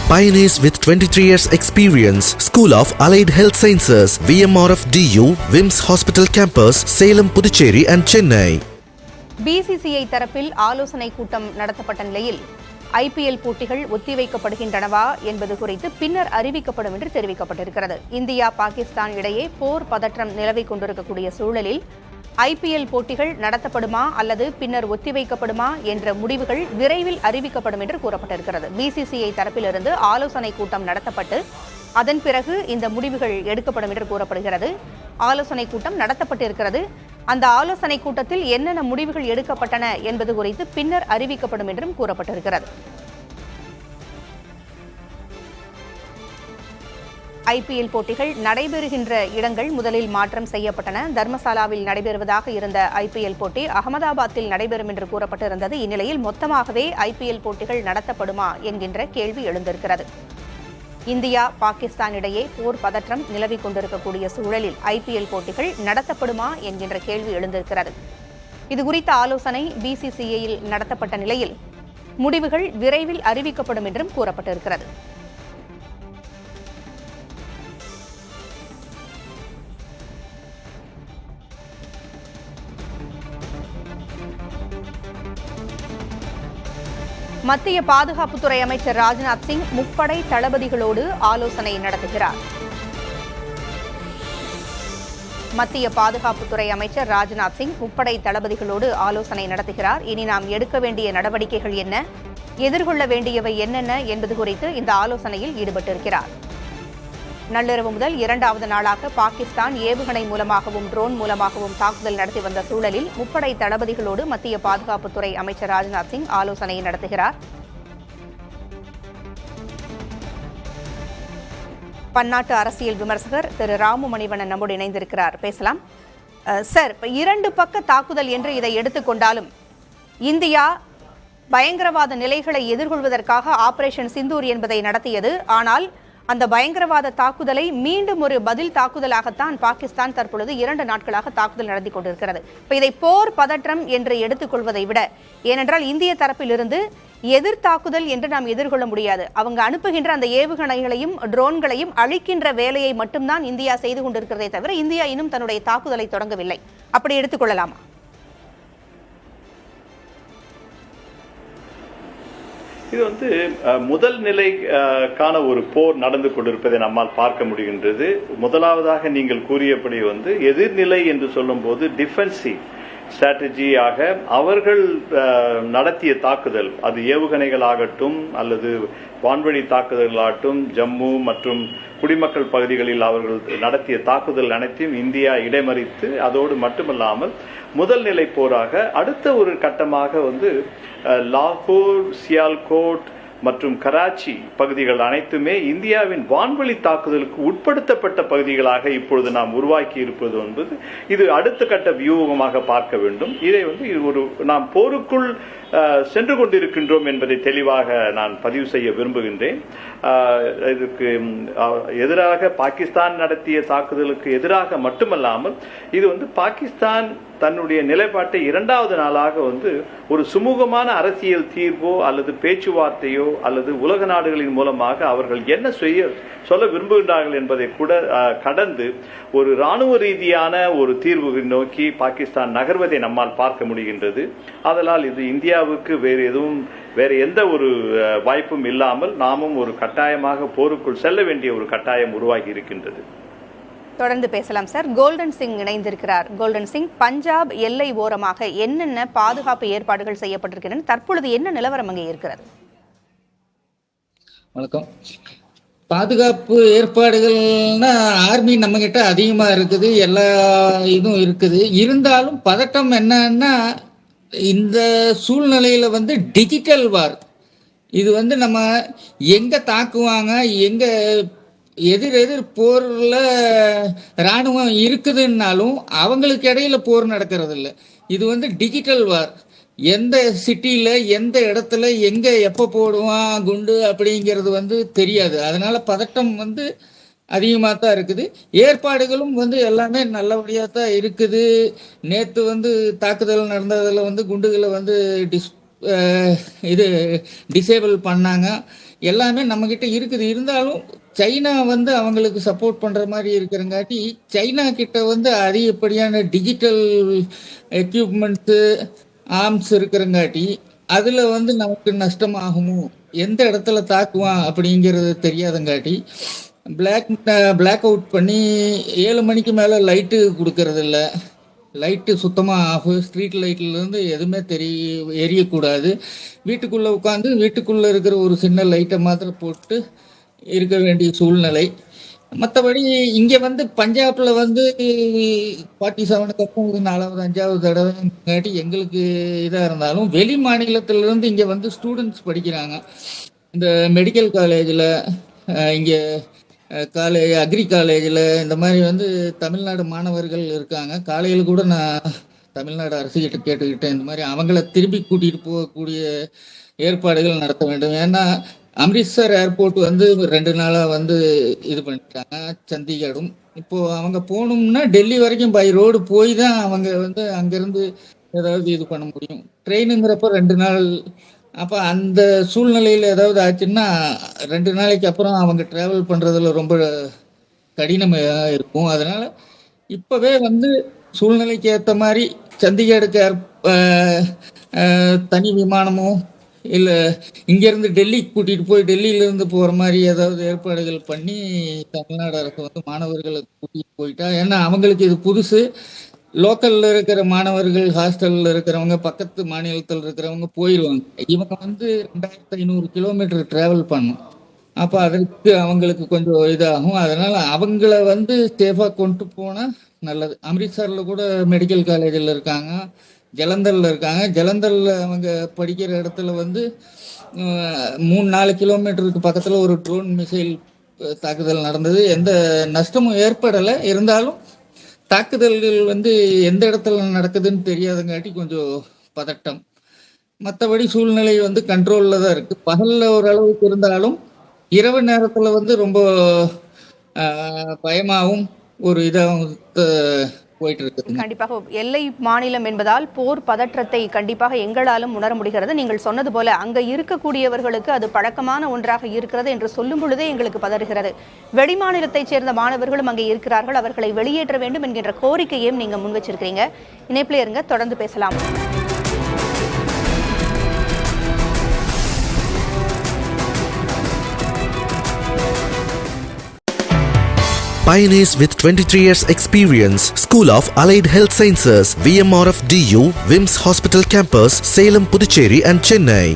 Pioneers with 23 years experience. School of Allied Health Sciences, VMRF DU, WIMS Hospital Campus, Salem, Puducherry and Chennai. BCCI தரப்பில் ஆலோசனை கூட்டம் நடத்தப்பட்ட நிலையில் IPL போட்டிகள் ஒத்திவைக்கப்படுகின்றனவா என்பது குறித்து பின்னர் அறிவிக்கப்படும் என்று தெரிவிக்கப்பட்டிருக்கிறது. இந்தியா பாகிஸ்தான் இடையே போர் பதற்றம் நிலவிக் கொண்டிருக்கக்கூடிய சூழலில் IPL போட்டிகள் நடத்தப்படுமா அல்லது பின்னர் ஒத்திவைக்கப்படுமா என்ற முடிவுகள் விரைவில் அறிவிக்கப்படும் என்று கூறப்பட்டிருக்கிறது. BCCI தரப்பிலிருந்து ஆலோசனை கூட்டம் நடத்தப்பட்டு அதன் பிறகு இந்த முடிவுகள் எடுக்கப்படும் என்று கூறப்படுகிறது. ஆலோசனை கூட்டம் நடத்தப்பட்டிருக்கிறது. அந்த ஆலோசனை கூட்டத்தில் என்னென்ன முடிவுகள் எடுக்கப்பட்டன என்பது குறித்து பின்னர் அறிவிக்கப்படும் என்றும் கூறப்பட்டிருக்கிறது. IPL போட்டிகள் நடைபெறுகின்ற இடங்கள் முதலில் மாற்றம் செய்யப்பட்டன. தர்மசாலாவில் நடைபெறுவதாக இருந்த IPL போட்டி அகமதாபாத்தில் நடைபெறும் என்று கூறப்பட்டிருந்தது. இந்நிலையில் மொத்தமாகவே IPL போட்டிகள் நடத்தப்படுமா என்கின்ற கேள்வி எழுந்திருக்கிறது. இந்தியா பாகிஸ்தான் இடையே போர் பதற்றம் நிலவிக் கொண்டிருக்கக்கூடிய சூழலில் IPL போட்டிகள் நடத்தப்படுமா என்கின்ற கேள்வி எழுந்திருக்கிறது. இதுகுறித்த ஆலோசனை BCCIயில் நடத்தப்பட்ட நிலையில் முடிவுகள் விரைவில் அறிவிக்கப்படும் என்றும் கூறப்பட்டிருக்கிறது. மத்திய பாதுகாப்புத்துறை அமைச்சர் ராஜ்நாத் சிங் முப்படை தளபதிகளோடு ஆலோசனை நடத்துகிறார். மத்திய பாதுகாப்புத்துறை அமைச்சர் ராஜ்நாத் சிங் முப்படை தளபதிகளோடு ஆலோசனை நடத்துகிறார். இனி நாம் எடுக்க வேண்டிய நடவடிக்கைகள் என்ன, எதிர்கொள்ள வேண்டியவை என்னென்ன என்பது குறித்து இந்த ஆலோசனையில் ஈடுபட்டிருக்கிறார். நள்ளிரவு முதல் இரண்டாவது நாளாக பாகிஸ்தான் ஏவுகணை மூலமாகவும் ட்ரோன் மூலமாகவும் தாக்குதல் நடத்தி வந்த சூழலில் முப்படை தளபதிகளோடு மத்திய பாதுகாப்புத்துறை அமைச்சர் ராஜ்நாத் சிங் ஆலோசனை நடத்துகிறார். பன்னாட்டு அரசியல் விமர்சகர் திரு ராமு மணிவண்ணன் நம்மோடு இணைந்திருக்கிறார். பேசலாம் சார். இரண்டு பக்க தாக்குதல் என்று இதை எடுத்துக்கொண்டாலும் இந்தியா பயங்கரவாத நிலைகளை எதிர்கொள்வதற்காக ஆபரேஷன் சிந்தூர் என்பதை நடத்தியது. ஆனால் அந்த பயங்கரவாத தாக்குதலை மீண்டும் ஒரு பதில் தாக்குதலாகத்தான் பாகிஸ்தான் தற்பொழுது 2 நாட்களாக தாக்குதல் நடத்தி கொண்டிருக்கிறது. இப்ப இதை போர் பதற்றம் என்று எடுத்துக்கொள்வதை விட, ஏனென்றால் இந்திய தரப்பிலிருந்து எதிர் தாக்குதல் என்று நாம் எதிர்கொள்ள முடியாது. அவங்க அனுப்புகின்ற அந்த ஏவுகணைகளையும் ட்ரோன்களையும் அழிக்கின்ற வேலையை மட்டும்தான் இந்தியா செய்து கொண்டிருக்கிறதே தவிர இந்தியா இன்னும் தன்னுடைய தாக்குதலை தொடங்கவில்லை. அப்படி எடுத்துக்கொள்ளலாமா? இது முதல் நிலைக்கான ஒரு போர் நடந்து கொண்டிருப்பதை நம்மால் பார்க்க முடிகின்றது. முதலாவதாக நீங்கள் கூறியபடி எதிர்நிலை என்று சொல்லும் போது டிஃபென்சிவ் ஸ்ட்ராட்டஜியாக அவர்கள் நடத்திய தாக்குதல், அது ஏவுகணைகள் ஆகட்டும் அல்லது வான்வழி தாக்குதல்களாகட்டும், ஜம்மு மற்றும் குடிமக்கள் பகுதிகளில் அவர்கள் நடத்திய தாக்குதல் அனைத்தையும் இந்தியா இடைமறித்து, அதோடு மட்டுமல்லாமல் முதல் நிலை போராக அடுத்த ஒரு கட்டமாக லாகூர், சியால்கோட் மற்றும் கராச்சி பகுதிகள் அனைத்துமே இந்தியாவின் வான்வழி தாக்குதலுக்கு உட்படுத்தப்பட்ட பகுதிகளாக இப்பொழுது நாம் உருவாக்கி இருப்பது என்பது இது அடுத்த கட்ட வியூகமாக பார்க்க வேண்டும். இதை நாம் போருக்குள் சென்று கொண்டிருக்கின்றோம் என்பதை தெளிவாக நான் பதிவு செய்ய விரும்புகின்றேன். இதுக்கு எதிராக பாகிஸ்தான் நடத்திய தாக்குதலுக்கு எதிராக மட்டுமல்லாமல் இது பாகிஸ்தான் தன்னுடைய நிலைப்பாட்டை 2வது நாளாக ஒரு சுமூகமான அரசியல் தீர்வோ அல்லது பேச்சுவார்த்தையோ அல்லது உலக நாடுகளின் மூலமாக அவர்கள் என்ன சொல்ல விரும்புகின்றார்கள் என்பதை கூட கடந்து ஒரு இராணுவ ரீதியான ஒரு தீர்வு நோக்கி பாகிஸ்தான் நகர்வதை நம்மால் பார்க்க முடிகின்றது. அதனால் இது இந்தியாவுக்கு வேறு எந்த ஒரு வாய்ப்பும் இல்லாமல் நாமும் ஒரு கட்டாயமாக போருக்குள் செல்ல வேண்டிய ஒரு கட்டாயம் உருவாகி இருக்கின்றது. தொடர்ந்து பேசலாம் சார். கோல்டன் சிங் இணைந்திருக்கிறார். கோல்டன் சிங், பஞ்சாப் எல்லை ஓரமாக என்னென்ன பாதுகாப்பு ஏற்பாடுகள் செய்யப்பட்டிருக்கின்றன, தற்பொழுது என்ன நிலவரம் அங்கே இருக்கிறது? வணக்கம். பாதுகாப்பு ஏற்பாடுகள்னா ஆர்மி நம்ம கிட்ட அதிகமா இருக்குது, எல்லா இதுவும் இருக்குது. இருந்தாலும் பதட்டம் என்னன்னா இந்த சூழ்நிலையில டிஜிட்டல் வார், இது நம்ம எங்க தாக்குவாங்க, எங்க எதிர் போர்ல இராணுவம் இருக்குதுன்னாலும் அவங்களுக்கு இடையில போர் நடக்கிறது இல்லை. இது டிஜிட்டல் வார். எந்த சிட்டியில எந்த இடத்துல எங்க எப்ப போடுவான் குண்டு அப்படிங்கிறது தெரியாது. அதனால பதட்டம் அதிகமாக தான் இருக்குது. ஏற்பாடுகளும் எல்லாமே நல்லபடியாக தான் இருக்குது. நேற்று தாக்குதல் நடந்ததில் குண்டுகளை இது டிசேபிள் பண்ணாங்க. எல்லாமே நம்மக்கிட்ட இருக்குது. இருந்தாலும் சைனா வந்து அவங்களுக்கு சப்போர்ட் பண்ணுற மாதிரி இருக்கிறங்காட்டி சைனா கிட்ட வந்து அதிகப்படியான டிஜிட்டல் எக்யூப்மெண்ட்ஸு ஆர்ம்ஸ் இருக்கிறங்காட்டி அதில் வந்து நமக்கு நஷ்டமாகுமோ, எந்த இடத்துல தாக்குவான் அப்படிங்கிறது தெரியாதங்காட்டி பிளாக் அவுட் பண்ணி 7 மணிக்கு மேலே லைட்டு கொடுக்கறதில்ல. லைட்டு சுத்தமாக ஆஃப். ஸ்ட்ரீட் லைட்லேருந்து எதுவுமே எரியக்கூடாது. வீட்டுக்குள்ளே உட்காந்து வீட்டுக்குள்ளே இருக்கிற ஒரு சின்ன லைட்டை மாத்திரம் போட்டு இருக்க வேண்டிய சூழ்நிலை. மற்றபடி இங்கே வந்து பஞ்சாபில் வந்து 47க்கு அப்புறம் இது 4வது 5வது தடவைங்காட்டி எங்களுக்கு இதாக இருந்தாலும் வெளி மாநிலத்திலிருந்து இங்கே வந்து ஸ்டூடெண்ட்ஸ் படிக்கிறாங்க. இந்த மெடிக்கல் காலேஜில், இங்கே அக்ரி காலேஜில், இந்த மாதிரி வந்து தமிழ்நாடு மாணவர்கள் இருக்காங்க. காலையில் கூட நான் தமிழ்நாடு அரசுகிட்ட கேட்டுக்கிட்டேன், இந்த மாதிரி அவங்கள திரும்பி கூட்டிகிட்டு போகக்கூடிய ஏற்பாடுகள் நடத்த வேண்டும். ஏன்னா அம்ரித்சர் ஏர்போர்ட் வந்து 2 நாளாக வந்து இது பண்ணிட்டாங்க, சண்டிகரும். இப்போது அவங்க போகணும்னா டெல்லி வரைக்கும் பை ரோடு போய் தான் அவங்க வந்து அங்கேருந்து ஏதாவது இது பண்ண முடியும். ட்ரெயினுங்கிறப்ப 2 நாள். அப்போ அந்த சூழ்நிலையில் ஏதாவது ஆச்சுன்னா 2 நாளைக்கு அப்புறம் அவங்க ட்ராவல் பண்ணுறதுல ரொம்ப கடினமாக இருக்கும். அதனால் இப்போவே வந்து சூழ்நிலைக்கு ஏற்ற மாதிரி சண்டிகருக்கு தனி விமானமோ இல்லை இங்கேருந்து டெல்லிக்கு கூட்டிகிட்டு போய் டெல்லியிலேருந்து போகிற மாதிரி ஏதாவது ஏற்பாடுகள் பண்ணி தமிழ்நாடு அரசு வந்து மாணவர்களை கூட்டிகிட்டு போயிட்டா, ஏன்னா அவங்களுக்கு இது புதுசு. லோக்கலில் இருக்கிற மாணவர்கள், ஹாஸ்டலில் இருக்கிறவங்க, பக்கத்து மாநிலத்தில் இருக்கிறவங்க போயிடுவாங்க. இவங்க வந்து 2500 கிலோமீட்டர் ட்ராவல் பண்ணும். அப்போ அதற்கு அவங்களுக்கு கொஞ்சம் இதாகும். அதனால் அவங்கள வந்து சேஃபாக கொண்டு போனால் நல்லது. அம்ரித்சரில் கூட மெடிக்கல் காலேஜில் இருக்காங்க, ஜலந்தரில் இருக்காங்க. ஜலந்தரில் அவங்க படிக்கிற இடத்துல வந்து 3-4 கிலோமீட்டருக்கு பக்கத்தில் ஒரு ட்ரோன் மிசைல் தாக்குதல் நடந்தது. எந்த நஷ்டமும் ஏற்படலை. இருந்தாலும் தாக்குதல்கள் வந்து எந்த இடத்துல நடக்குதுன்னு தெரியாதங்காட்டி கொஞ்சம் பதட்டம். மற்றபடி சூழ்நிலை வந்து கண்ட்ரோலில் தான் இருக்குது. பகலில் ஓரளவுக்கு இருந்தாலும் இரவு நேரத்தில் வந்து ரொம்ப பயமாகவும் ஒரு இதாகவும் போயிட்டு இருக்குது. கண்டிப்பாக எல்லை மாநிலம் என்பதால் போர் பதற்றத்தை கண்டிப்பாக எங்களாலும் உணர முடிகிறது. நீங்கள் சொன்னது போல அங்க இருக்கக்கூடியவர்களுக்கு அது பழக்கமான ஒன்றாக இருக்கிறது என்று சொல்லும் பொழுதே எங்களுக்கு பதறுகிறது. வெளிமாநிலத்தைச் சேர்ந்த மாணவர்களும் அங்கே இருக்கிறார்கள், அவர்களை வெளியேற்ற வேண்டும் என்கின்ற கோரிக்கையையும் நீங்க முன் வச்சிருக்கீங்க. இணைப்பிலே இருங்க, தொடர்ந்து பேசலாம். Pioneers with 23 years experience. School of Allied Health Sciences, VMRF DU, Vims Hospital Campus, Salem, Puducherry and Chennai.